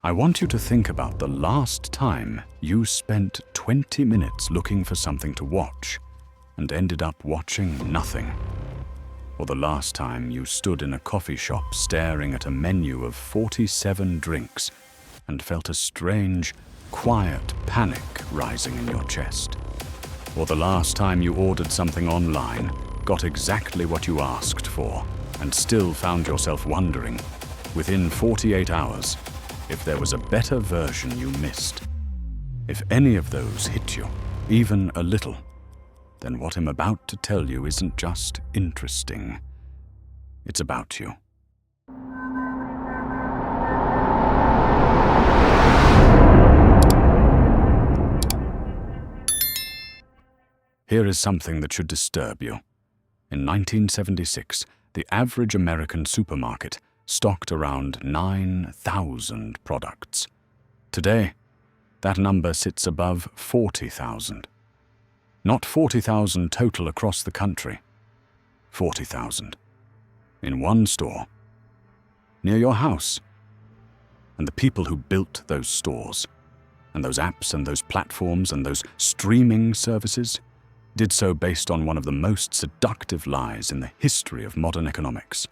I want you to think about the last time you spent 20 minutes looking for something to watch and ended up watching nothing. Or the last time you stood in a coffee shop staring at a menu of 47 drinks and felt a strange, quiet panic rising in your chest. Or the last time you ordered something online, got exactly what you asked for, and still found yourself wondering, within 48 hours, if there was a better version you missed. If any of those hit you, even a little, then what I'm about to tell you isn't just interesting. It's about you. Here is something that should disturb you. In 1976, the average American supermarket stocked around 9,000 products. Today, that number sits above 40,000. Not 40,000 total across the country. 40,000. In one store. Near your house. And the people who built those stores, and those apps and those platforms and those streaming services, did so based on one of the most seductive lies in the history of modern economics.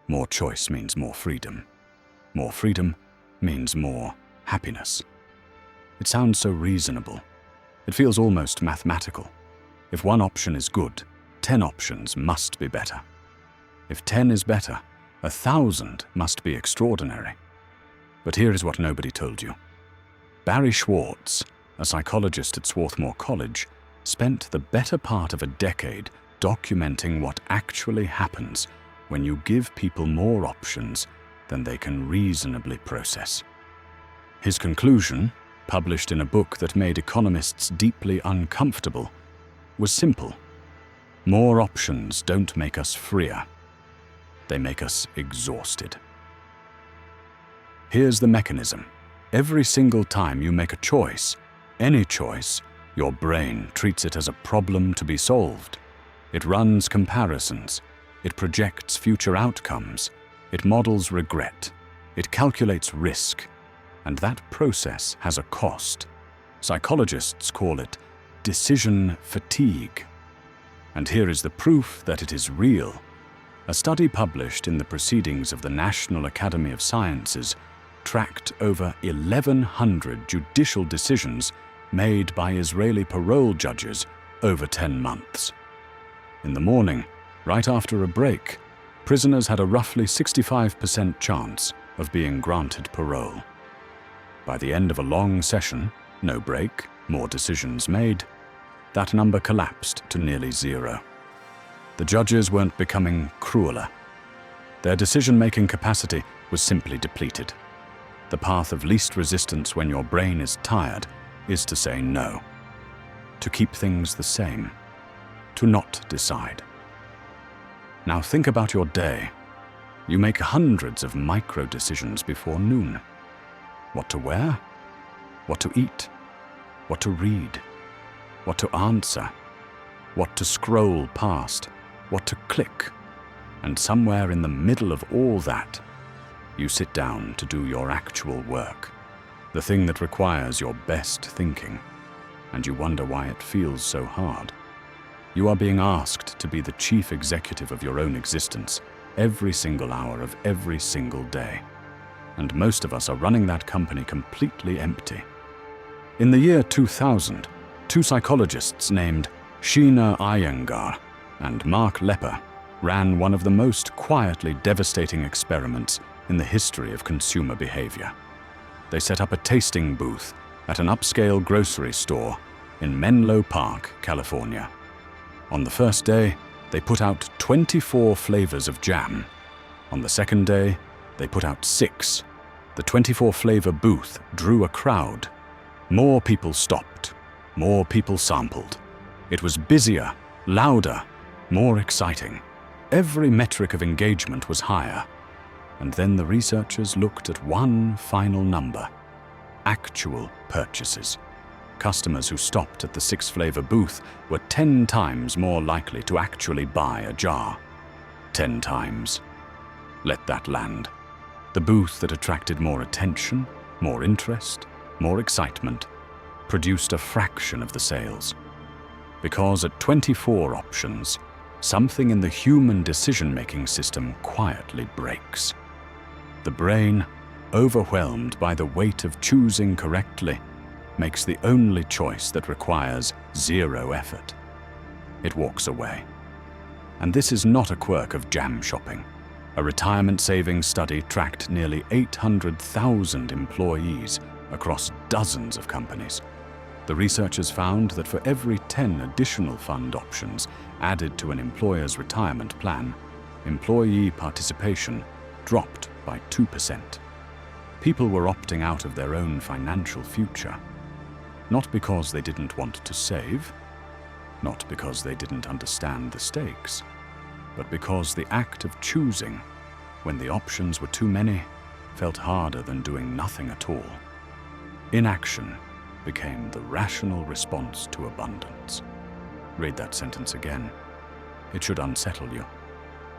More choice means more freedom. More freedom means more happiness. It sounds so reasonable. It feels almost mathematical. If one option is good, 10 options must be better. If 10 is better, 1,000 must be extraordinary. But here is what nobody told you. Barry Schwartz, a psychologist at Swarthmore College, spent the better part of a decade documenting what actually happens when you give people more options than they can reasonably process. His conclusion, published in a book that made economists deeply uncomfortable, was simple. More options don't make us freer. They make us exhausted. Here's the mechanism. Every single time you make a choice, any choice, your brain treats it as a problem to be solved. It runs comparisons. It projects future outcomes. It models regret. It calculates risk. And that process has a cost. Psychologists call it decision fatigue. And here is the proof that it is real. A study published in the Proceedings of the National Academy of Sciences tracked over 1,100 judicial decisions made by Israeli parole judges over 10 months. In the morning, right after a break, prisoners had a roughly 65% chance of being granted parole. By the end of a long session, no break, more decisions made, that number collapsed to nearly zero. The judges weren't becoming crueler. Their decision-making capacity was simply depleted. The path of least resistance when your brain is tired is to say no, to keep things the same, to not decide. Now think about your day. You make hundreds of micro decisions before noon. What to wear? What to eat? What to read? What to answer? What to scroll past? What to click? And somewhere in the middle of all that, you sit down to do your actual work, the thing that requires your best thinking, and you wonder why it feels so hard. You are being asked to be the chief executive of your own existence every single hour of every single day. And most of us are running that company completely empty. In the year 2000, two psychologists named Sheena Iyengar and Mark Lepper ran one of the most quietly devastating experiments in the history of consumer behavior. They set up a tasting booth at an upscale grocery store in Menlo Park, California. On the first day, they put out 24 flavors of jam. On the second day, they put out 6. The 24-flavor booth drew a crowd. More people stopped. More people sampled. It was busier, louder, more exciting. Every metric of engagement was higher. And then the researchers looked at one final number: actual purchases. Customers who stopped at the 6-flavor booth were 10 times more likely to actually buy a jar. 10 times. Let that land. The booth that attracted more attention, more interest, more excitement, produced a fraction of the sales. Because at 24 options, something in the human decision-making system quietly breaks. The brain, overwhelmed by the weight of choosing correctly, makes the only choice that requires zero effort. It walks away. And this is not a quirk of jam shopping. A retirement savings study tracked nearly 800,000 employees across dozens of companies. The researchers found that for every 10 additional fund options added to an employer's retirement plan, employee participation dropped by 2%. People were opting out of their own financial future, not because they didn't want to save, not because they didn't understand the stakes, but because the act of choosing, when the options were too many, felt harder than doing nothing at all. Inaction became the rational response to abundance. Read that sentence again. It should unsettle you.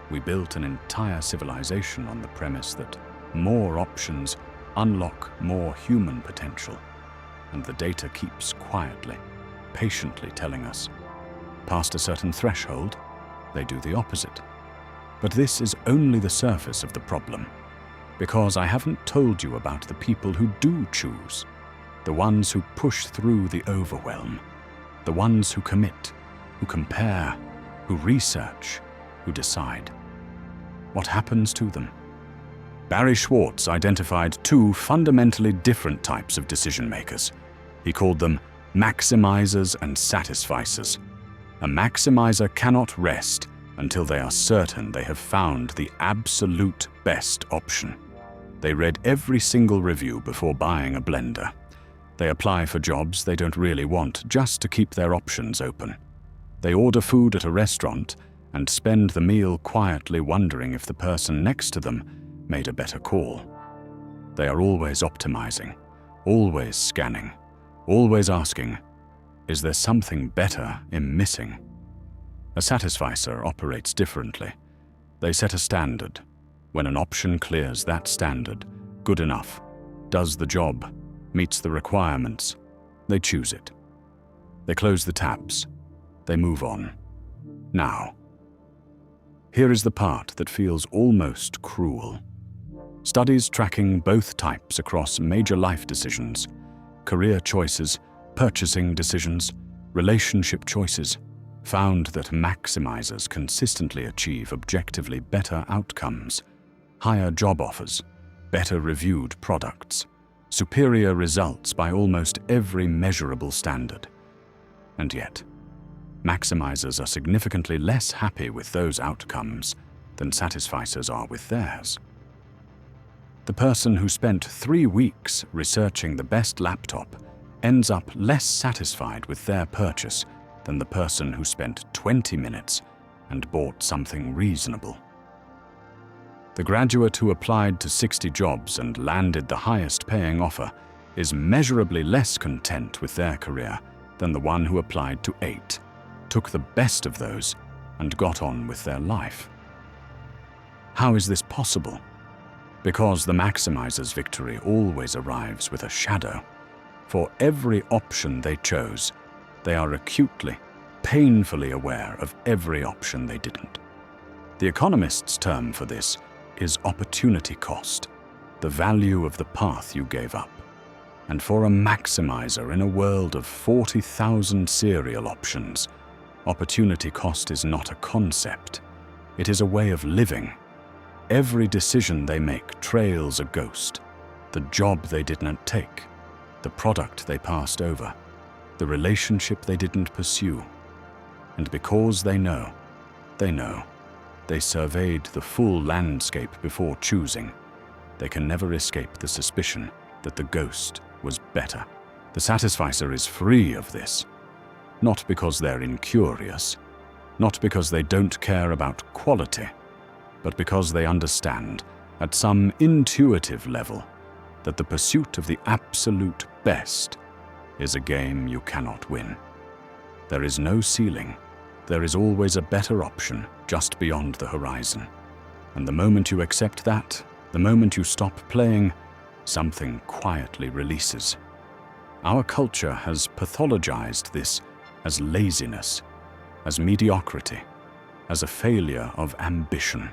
We built an entire civilization on the premise that more options unlock more human potential, and the data keeps quietly, patiently telling us, past a certain threshold, they do the opposite. But this is only the surface of the problem, because I haven't told you about the people who do choose, the ones who push through the overwhelm, the ones who commit, who compare, who research, who decide. What happens to them? Barry Schwartz identified two fundamentally different types of decision makers. He called them maximizers and satisficers. A maximizer cannot rest until they are certain they have found the absolute best option. They read every single review before buying a blender. They apply for jobs they don't really want just to keep their options open. They order food at a restaurant and spend the meal quietly wondering if the person next to them made a better call. They are always optimizing, always scanning, always asking, is there something better in missing? A satisficer operates differently. They set a standard. When an option clears that standard, good enough, does the job, meets the requirements, they choose it. They close the tabs. They move on. Now, here is the part that feels almost cruel. Studies tracking both types across major life decisions, career choices, purchasing decisions, relationship choices, found that maximizers consistently achieve objectively better outcomes, higher job offers, better reviewed products, superior results by almost every measurable standard. And yet, maximizers are significantly less happy with those outcomes than satisficers are with theirs. The person who spent 3 weeks researching the best laptop ends up less satisfied with their purchase than the person who spent 20 minutes and bought something reasonable. The graduate who applied to 60 jobs and landed the highest paying offer is measurably less content with their career than the one who applied to 8, took the best of those, and got on with their life. How is this possible? Because the maximizer's victory always arrives with a shadow. For every option they chose, they are acutely, painfully aware of every option they didn't. The economist's term for this is opportunity cost, the value of the path you gave up. And for a maximizer in a world of 40,000 serial options, opportunity cost is not a concept. It is a way of living. Every decision they make trails a ghost. The job they did not take, the product they passed over, the relationship they didn't pursue. And because they know, they surveyed the full landscape before choosing, they can never escape the suspicion that the ghost was better. The satisficer is free of this, not because they're incurious, not because they don't care about quality, but because they understand, at some intuitive level, that the pursuit of the absolute best is a game you cannot win. There is no ceiling. There is always a better option just beyond the horizon. And the moment you accept that, The moment you stop playing, something quietly releases. Our culture has pathologized this as laziness, as mediocrity, as a failure of ambition.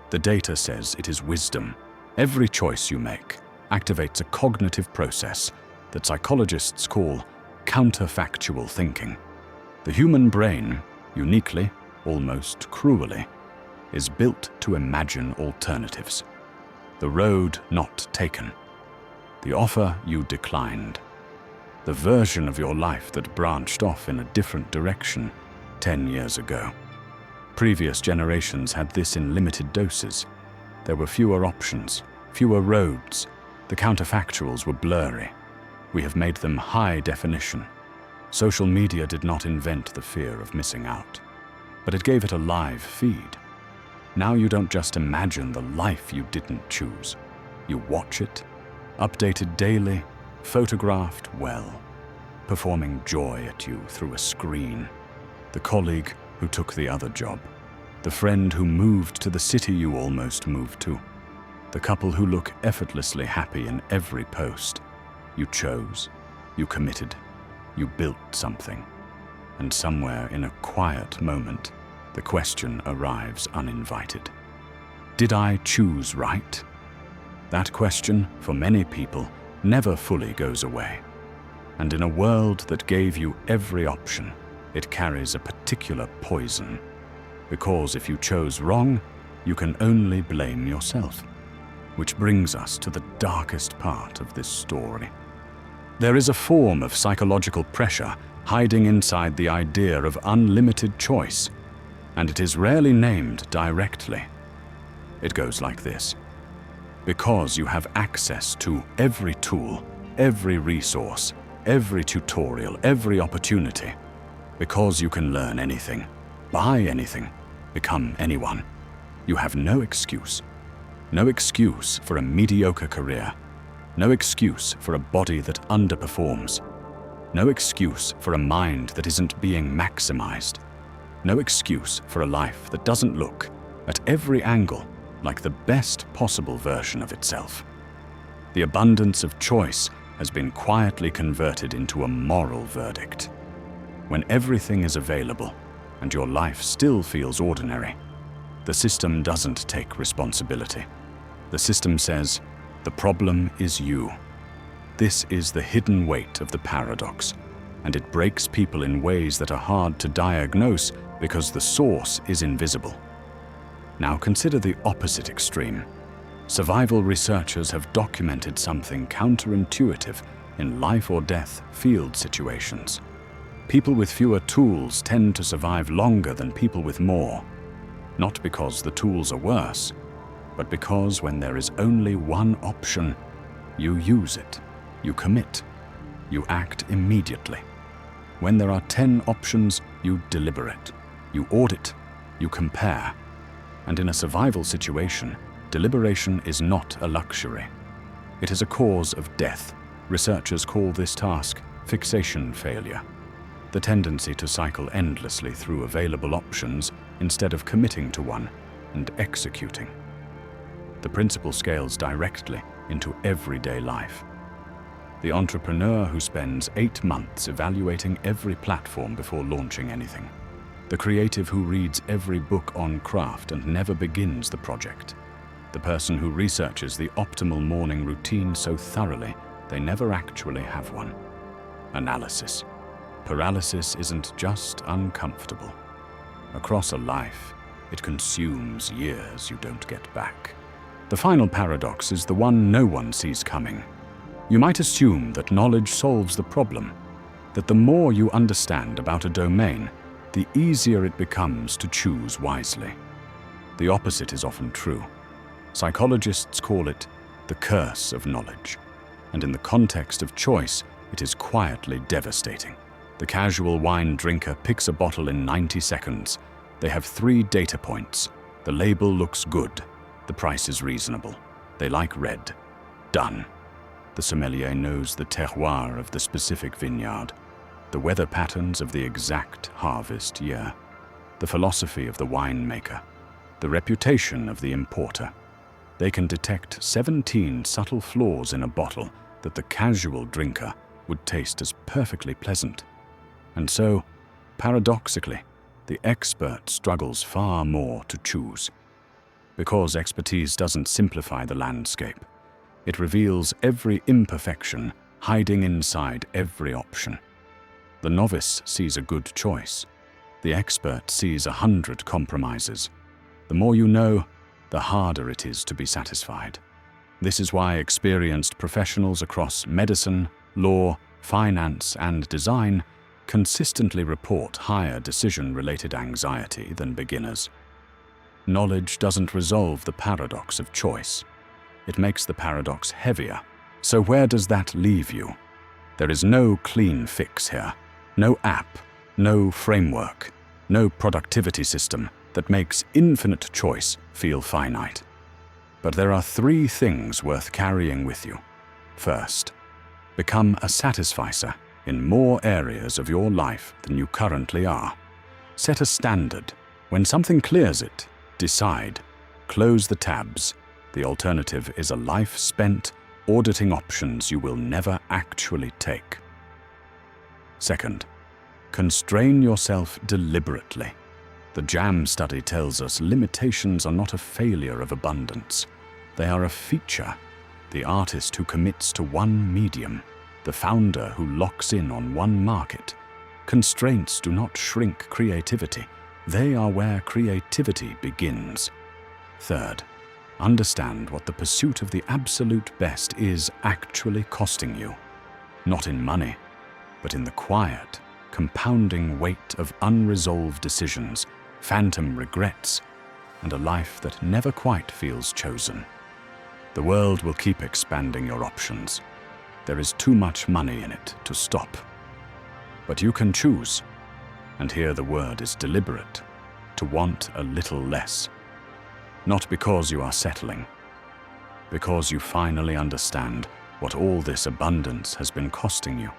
The data says it is wisdom. Every choice you make activates a cognitive process that psychologists call counterfactual thinking. The human brain, uniquely, almost cruelly, is built to imagine alternatives. The road not taken, the offer you declined, the version of your life that branched off in a different direction 10 years ago. Previous generations had this in limited doses. There were fewer options, fewer roads. The counterfactuals were blurry. We have made them high definition. Social media did not invent the fear of missing out, but it gave it a live feed. Now you don't just imagine the life you didn't choose. You watch it, updated daily, photographed well, performing joy at you through a screen. The colleague who took the other job, the friend who moved to the city you almost moved to, the couple who look effortlessly happy in every post. You chose, you committed, you built something. And somewhere in a quiet moment, the question arrives uninvited. Did I choose right? That question, for many people, never fully goes away. And in a world that gave you every option, it carries a particular poison. Because if you chose wrong, you can only blame yourself. Which brings us to the darkest part of this story. There is a form of psychological pressure hiding inside the idea of unlimited choice, and it is rarely named directly. It goes like this. Because you have access to every tool, every resource, every tutorial, every opportunity, because you can learn anything, buy anything, become anyone, you have no excuse. No excuse for a mediocre career. No excuse for a body that underperforms. No excuse for a mind that isn't being maximized. No excuse for a life that doesn't look, at every angle, like the best possible version of itself. The abundance of choice has been quietly converted into a moral verdict. When everything is available and your life still feels ordinary, the system doesn't take responsibility. The system says, the problem is you. This is the hidden weight of the paradox, and it breaks people in ways that are hard to diagnose because the source is invisible. Now consider the opposite extreme. Survival researchers have documented something counterintuitive in life or death field situations. People with fewer tools tend to survive longer than people with more, not because the tools are worse, but because when there is only one option, you use it, you commit, you act immediately. When there are 10 options, you deliberate, you audit, you compare. And in a survival situation, deliberation is not a luxury. It is a cause of death. Researchers call this task fixation failure, the tendency to cycle endlessly through available options instead of committing to one and executing. The principle scales directly into everyday life. The entrepreneur who spends 8 months evaluating every platform before launching anything. The creative who reads every book on craft and never begins the project. The person who researches the optimal morning routine so thoroughly they never actually have one. Analysis. Paralysis isn't just uncomfortable. Across a life, it consumes years you don't get back. The final paradox is the one no one sees coming. You might assume that knowledge solves the problem, that the more you understand about a domain, the easier it becomes to choose wisely. The opposite is often true. Psychologists call it the curse of knowledge, and in the context of choice, it is quietly devastating. The casual wine drinker picks a bottle in 90 seconds. They have 3 data points. The label looks good. The price is reasonable. They like red. Done. The sommelier knows the terroir of the specific vineyard, the weather patterns of the exact harvest year, the philosophy of the winemaker, the reputation of the importer. They can detect 17 subtle flaws in a bottle that the casual drinker would taste as perfectly pleasant. And so, paradoxically, the expert struggles far more to choose. Because expertise doesn't simplify the landscape. It reveals every imperfection hiding inside every option. The novice sees a good choice. The expert sees 100 compromises. The more you know, the harder it is to be satisfied. This is why experienced professionals across medicine, law, finance, and design consistently report higher decision-related anxiety than beginners. Knowledge doesn't resolve the paradox of choice. It makes the paradox heavier. So where does that leave you? There is no clean fix here. No app, no framework, no productivity system that makes infinite choice feel finite. But there are 3 things worth carrying with you. First, become a satisficer in more areas of your life than you currently are. Set a standard. When something clears it, decide. Close the tabs. The alternative is a life spent auditing options you will never actually take. Second, constrain yourself deliberately. The JAM study tells us limitations are not a failure of abundance. They are a feature. The artist who commits to one medium, the founder who locks in on one market. Constraints do not shrink creativity. They are where creativity begins. Third, understand what the pursuit of the absolute best is actually costing you. Not in money, but in the quiet, compounding weight of unresolved decisions, phantom regrets, and a life that never quite feels chosen. The world will keep expanding your options. There is too much money in it to stop. But you can choose, and here the word is deliberate, to want a little less. Not because you are settling, because you finally understand what all this abundance has been costing you.